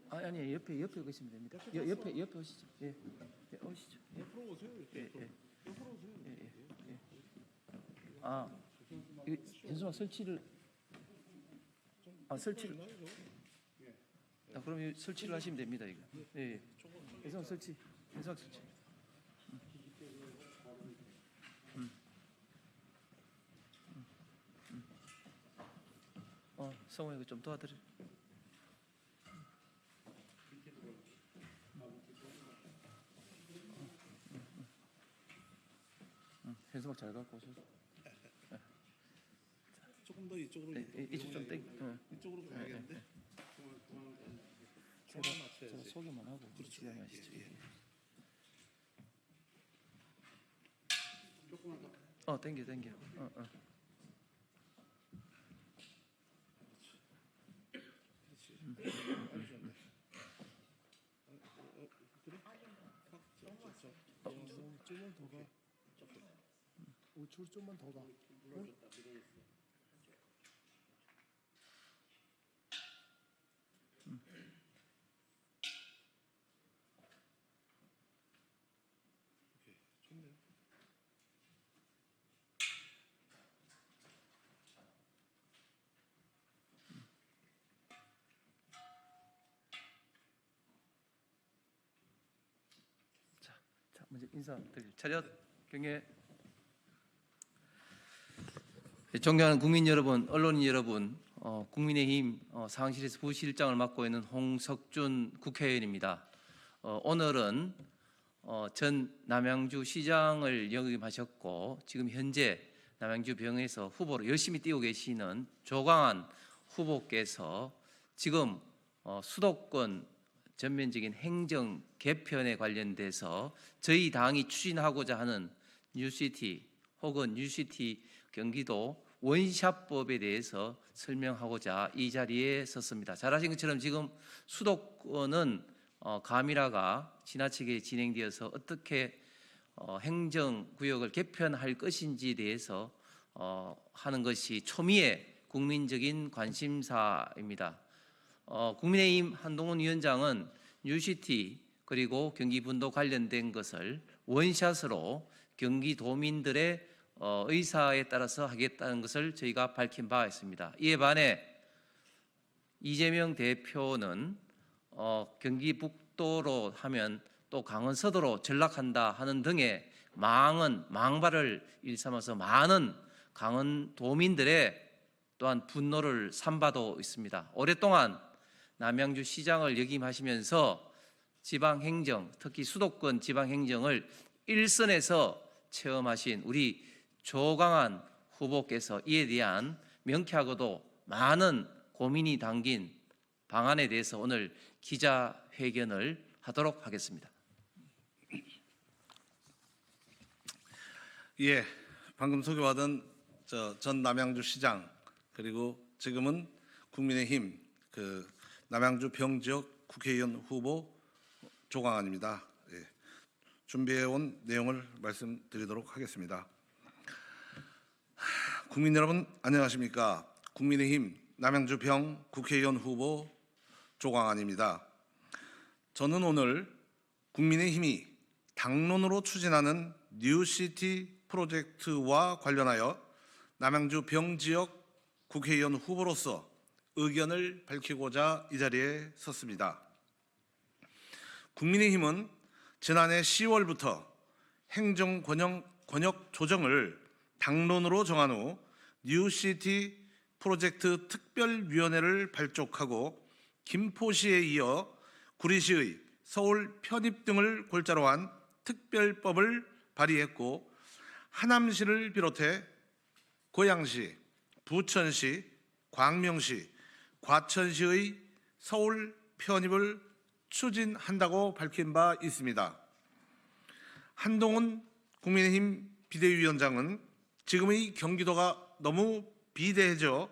아니 옆에 계시면 됩니다. 옆에 오시죠. 예, 오시죠. 옆으로 오세요. 옆으로 오세요. 현수막 설치를 그럼 설치를 하시면 됩니다. 이거. 예. 현수막 설치. 성호 이거 좀 도와드려. 현수막 잘 갖고 오셔. 조금 더 이쪽으로. 이쪽 좀 땡. 이쪽으로 가야겠는데. 제가 소개만 하고 진행하시죠. 조금만 더. 땡겨. 좀만 더 가. 우측으로 좀만 더 가. 오케이, 좋네요. 자, 먼저 인사드릴 차렷 경례. 존경하는 국민 여러분, 언론인 여러분, 국민의힘 상황실에서 부실장을 맡고 있는 홍석준 국회의원입니다. 오늘은 전 남양주 시장을 역임하셨고 지금 현재 남양주 병에서 후보로 열심히 뛰고 계시는 조광안 후보께서 지금 수도권 전면적인 행정 개편에 관련돼서 저희 당이 추진하고자 하는 뉴시티 혹은 뉴시티 경기도 원샷법에 대해서 설명하고자 이 자리에 섰습니다. 잘 아신 것처럼 지금 수도권은 가미라가 지나치게 진행되어서 어떻게 행정구역을 개편할 것인지에 대해서 하는 것이 초미의 국민적인 관심사입니다. 국민의힘 한동훈 위원장은 뉴시티 그리고 경기분도 관련된 것을 원샷으로 경기도민들의 의사에 따라서 하겠다는 것을 저희가 밝힌 바가 있습니다. 이에 반해 이재명 대표는 경기 북도로 하면 또 강원 서도로 전락한다 하는 등의 망발을 일삼아서 많은 강원도민들의 또한 분노를 삼바도 있습니다. 오랫동안 남양주 시장을 역임하시면서 지방행정, 특히 수도권 지방행정을 일선에서 체험하신 우리 조광안 후보께서 이에 대한 명쾌하고도 많은 고민이 담긴 방안에 대해서 오늘 기자회견을 하도록 하겠습니다. 예, 방금 소개받은 전 남양주 시장 그리고 지금은 국민의힘 남양주 병지역 국회의원 후보 조광안입니다. 예, 준비해온 내용을 말씀드리도록 하겠습니다. 국민 여러분 안녕하십니까? 국민의힘 남양주 병 국회의원 후보 조광안입니다. 저는 오늘 국민의힘이 당론으로 추진하는 뉴시티 프로젝트와 관련하여 남양주 병지역 국회의원 후보로서 의견을 밝히고자 이 자리에 섰습니다. 국민의힘은 지난해 10월부터 행정 권역 조정을 당론으로 정한 후 뉴시티 프로젝트 특별위원회를 발족하고 김포시에 이어 구리시의 서울 편입 등을 골자로 한 특별법을 발의했고 하남시를 비롯해 고양시, 부천시, 광명시, 과천시의 서울 편입을 추진한다고 밝힌 바 있습니다. 한동훈 국민의힘 비대위원장은 지금의 경기도가 너무 비대해져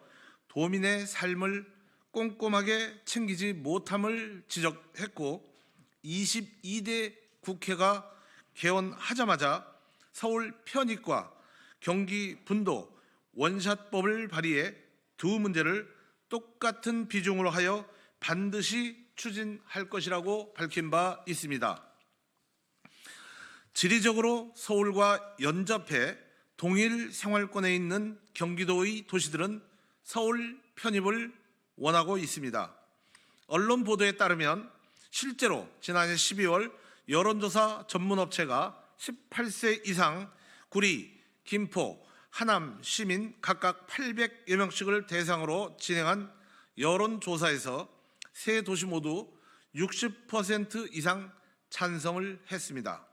도민의 삶을 꼼꼼하게 챙기지 못함을 지적했고 22대 국회가 개원하자마자 서울 편입과 경기 분도 원샷법을 발의해 두 문제를 똑같은 비중으로 하여 반드시 추진할 것이라고 밝힌 바 있습니다. 지리적으로 서울과 연접해 동일 생활권에 있는 경기도의 도시들은 서울 편입을 원하고 있습니다. 언론 보도에 따르면 실제로 지난해 12월 여론조사 전문업체가 18세 이상 구리, 김포, 하남 시민 각각 800여 명씩을 대상으로 진행한 여론조사에서 세 도시 모두 60% 이상 찬성을 했습니다.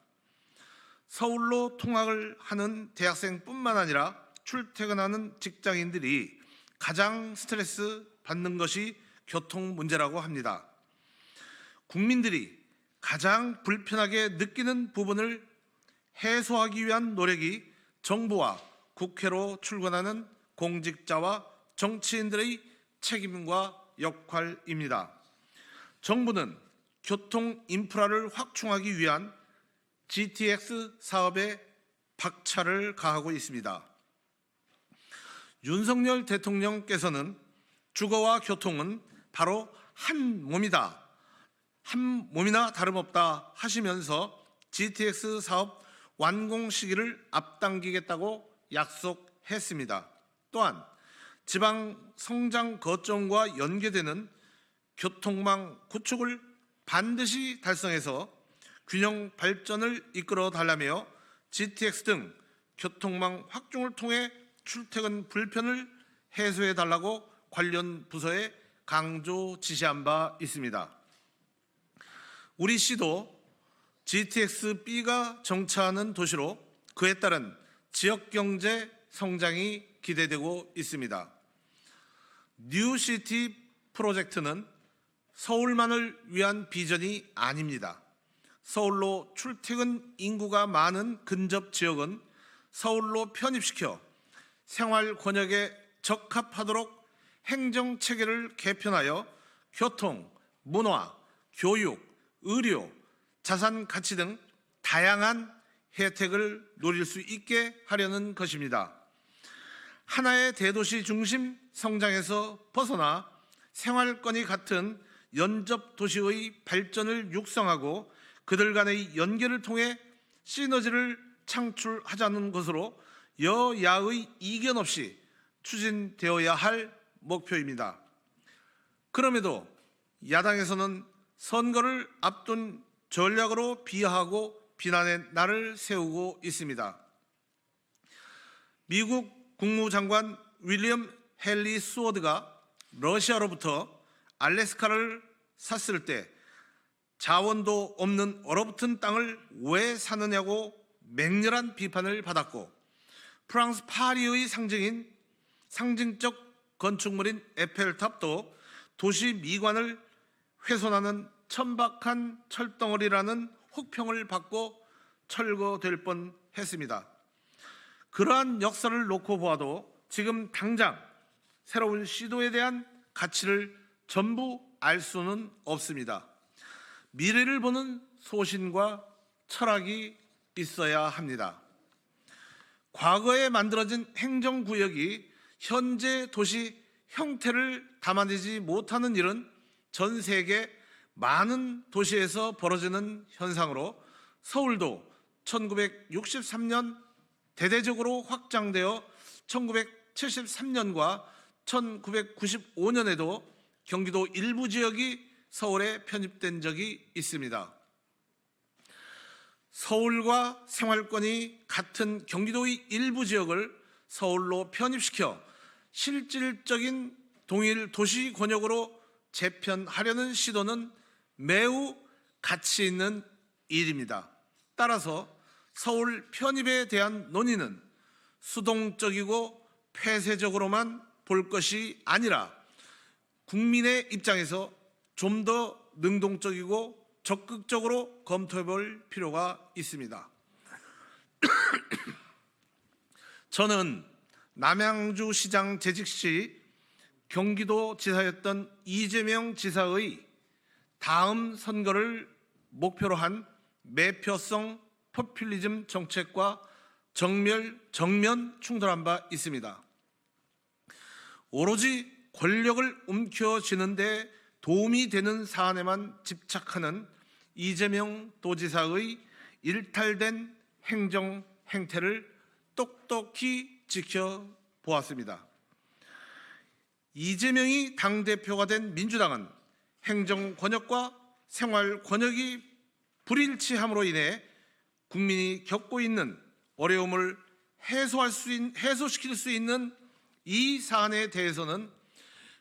서울로 통학을 하는 대학생뿐만 아니라 출퇴근하는 직장인들이 가장 스트레스 받는 것이 교통 문제라고 합니다. 국민들이 가장 불편하게 느끼는 부분을 해소하기 위한 노력이 정부와 국회로 출근하는 공직자와 정치인들의 책임과 역할입니다. 정부는 교통 인프라를 확충하기 위한 GTX 사업에 박차를 가하고 있습니다. 윤석열 대통령께서는 주거와 교통은 바로 한 몸이다, 한 몸이나 다름없다 하시면서 GTX 사업 완공 시기를 앞당기겠다고 약속했습니다. 또한 지방 성장 거점과 연계되는 교통망 구축을 반드시 달성해서 균형 발전을 이끌어 달라며 GTX 등 교통망 확충을 통해 출퇴근 불편을 해소해 달라고 관련 부서에 강조 지시한 바 있습니다. 우리 시도 GTX-B가 정차하는 도시로 그에 따른 지역경제 성장이 기대되고 있습니다. 뉴시티 프로젝트는 서울만을 위한 비전이 아닙니다. 서울로 출퇴근 인구가 많은 근접 지역은 서울로 편입시켜 생활 권역에 적합하도록 행정체계를 개편하여 교통, 문화, 교육, 의료, 자산 가치 등 다양한 혜택을 누릴 수 있게 하려는 것입니다. 하나의 대도시 중심 성장에서 벗어나 생활권이 같은 연접 도시의 발전을 육성하고 그들 간의 연계를 통해 시너지를 창출하자는 것으로 여야의 이견 없이 추진되어야 할 목표입니다. 그럼에도 야당에서는 선거를 앞둔 전략으로 비하하고 비난의 날을 세우고 있습니다. 미국 국무장관 윌리엄 헨리 스워드가 러시아로부터 알래스카를 샀을 때 자원도 없는 얼어붙은 땅을 왜 사느냐고 맹렬한 비판을 받았고, 프랑스 파리의 상징적 건축물인 에펠탑도 도시 미관을 훼손하는 천박한 철덩어리라는 혹평을 받고 철거될 뻔했습니다. 그러한 역사를 놓고 보아도 지금 당장 새로운 시도에 대한 가치를 전부 알 수는 없습니다. 미래를 보는 소신과 철학이 있어야 합니다. 과거에 만들어진 행정구역이 현재 도시 형태를 담아내지 못하는 일은 전 세계 많은 도시에서 벌어지는 현상으로 서울도 1963년 대대적으로 확장되어 1973년과 1995년에도 경기도 일부 지역이 서울에 편입된 적이 있습니다. 서울과 생활권이 같은 경기도의 일부 지역을 서울로 편입시켜 실질적인 동일 도시 권역으로 재편하려는 시도는 매우 가치 있는 일입니다. 따라서 서울 편입에 대한 논의는 수동적이고 폐쇄적으로만 볼 것이 아니라 국민의 입장에서 좀 더 능동적이고 적극적으로 검토해 볼 필요가 있습니다. 저는 남양주시장 재직 시 경기도지사였던 이재명 지사의 다음 선거를 목표로 한 매표성 포퓰리즘 정책과 정면 충돌한 바 있습니다. 오로지 권력을 움켜쥐는 데 도움이 되는 사안에만 집착하는 이재명 도지사의 일탈된 행정 행태를 똑똑히 지켜보았습니다. 이재명이 당대표가 된 민주당은 행정 권역과 생활 권역이 불일치함으로 인해 국민이 겪고 있는 어려움을 해소시킬 수 있는 이 사안에 대해서는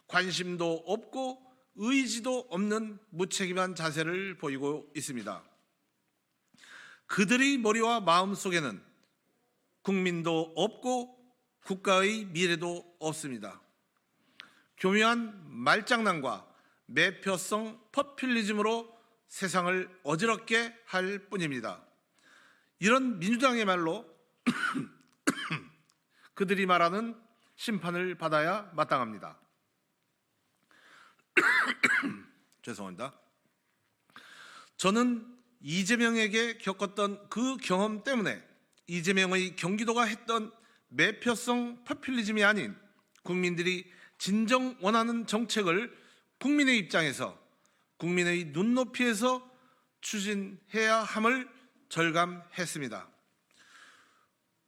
관심도 없고 의지도 없는 무책임한 자세를 보이고 있습니다. 그들의 머리와 마음 속에는 국민도 없고 국가의 미래도 없습니다. 교묘한 말장난과 매표성 포퓰리즘으로 세상을 어지럽게 할 뿐입니다. 이런 민주당의말로 그들이 말하는 심판을 받아야 마땅합니다. 죄송합니다. 저는 이재명에게 겪었던 그 경험 때문에 이재명의 경기도가 했던 매표성 포퓰리즘이 아닌 국민들이 진정 원하는 정책을 국민의 입장에서 국민의 눈높이에서 추진해야 함을 절감했습니다.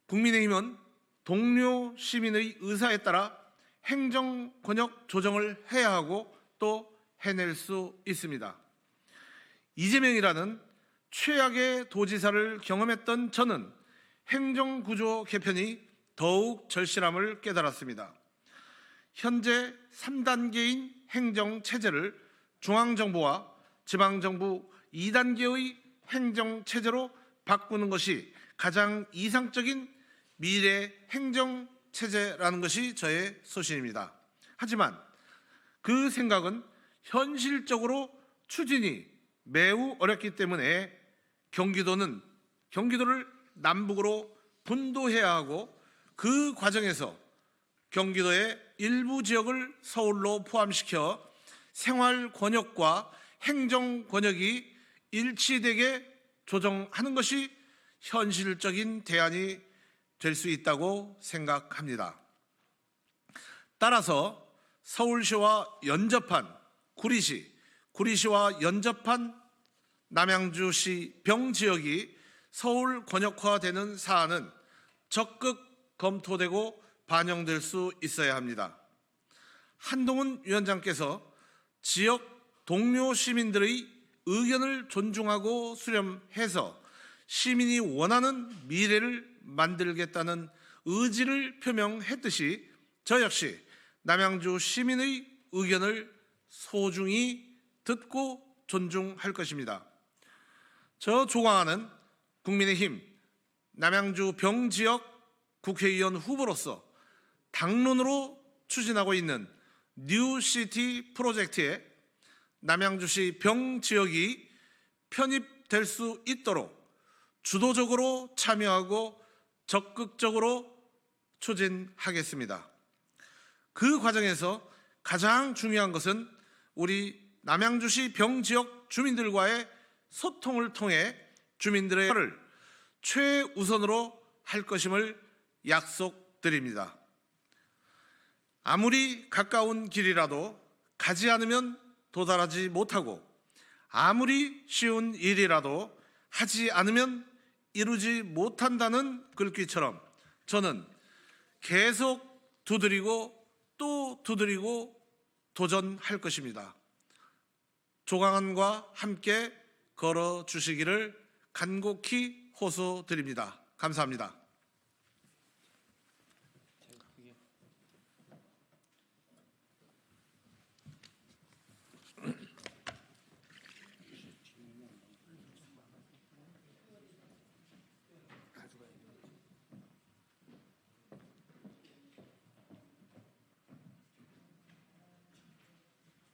국민의힘은 동료 시민의 의사에 따라 행정 권역 조정을 해야 하고 또 해낼 수 있습니다. 이재명이라는 최악의 도지사를 경험했던 저는 행정구조 개편이 더욱 절실함을 깨달았습니다. 현재 3단계인 행정체제를 중앙정부와 지방정부 2단계의 행정체제로 바꾸는 것이 가장 이상적인 미래 행정체제라는 것이 저의 소신입니다. 하지만 그 생각은 현실적으로 추진이 매우 어렵기 때문에 경기도를 남북으로 분도해야 하고 그 과정에서 경기도의 일부 지역을 서울로 포함시켜 생활 권역과 행정 권역이 일치되게 조정하는 것이 현실적인 대안이 될 수 있다고 생각합니다. 따라서 서울시와 연접한 구리시와 연접한 남양주시 병지역이 서울 권역화되는 사안은 적극 검토되고 반영될 수 있어야 합니다. 한동훈 위원장께서 지역 동료 시민들의 의견을 존중하고 수렴해서 시민이 원하는 미래를 만들겠다는 의지를 표명했듯이 저 역시 남양주 시민의 의견을 소중히 듣고 존중할 것입니다. 저 조광하는 국민의힘 남양주 병지역 국회의원 후보로서 당론으로 추진하고 있는 뉴시티 프로젝트에 남양주시 병지역이 편입될 수 있도록 주도적으로 참여하고 적극적으로 추진하겠습니다. 그 과정에서 가장 중요한 것은 우리 남양주시 병지역 주민들과의 소통을 통해 주민들의 를 최우선으로 할 것임을 약속드립니다. 아무리 가까운 길이라도 가지 않으면 도달하지 못하고 아무리 쉬운 일이라도 하지 않으면 이루지 못한다는 글귀처럼 저는 계속 두드리고 또 두드리고 도전할 것입니다. 조광한과 함께 걸어주시기를 간곡히 호소드립니다. 감사합니다.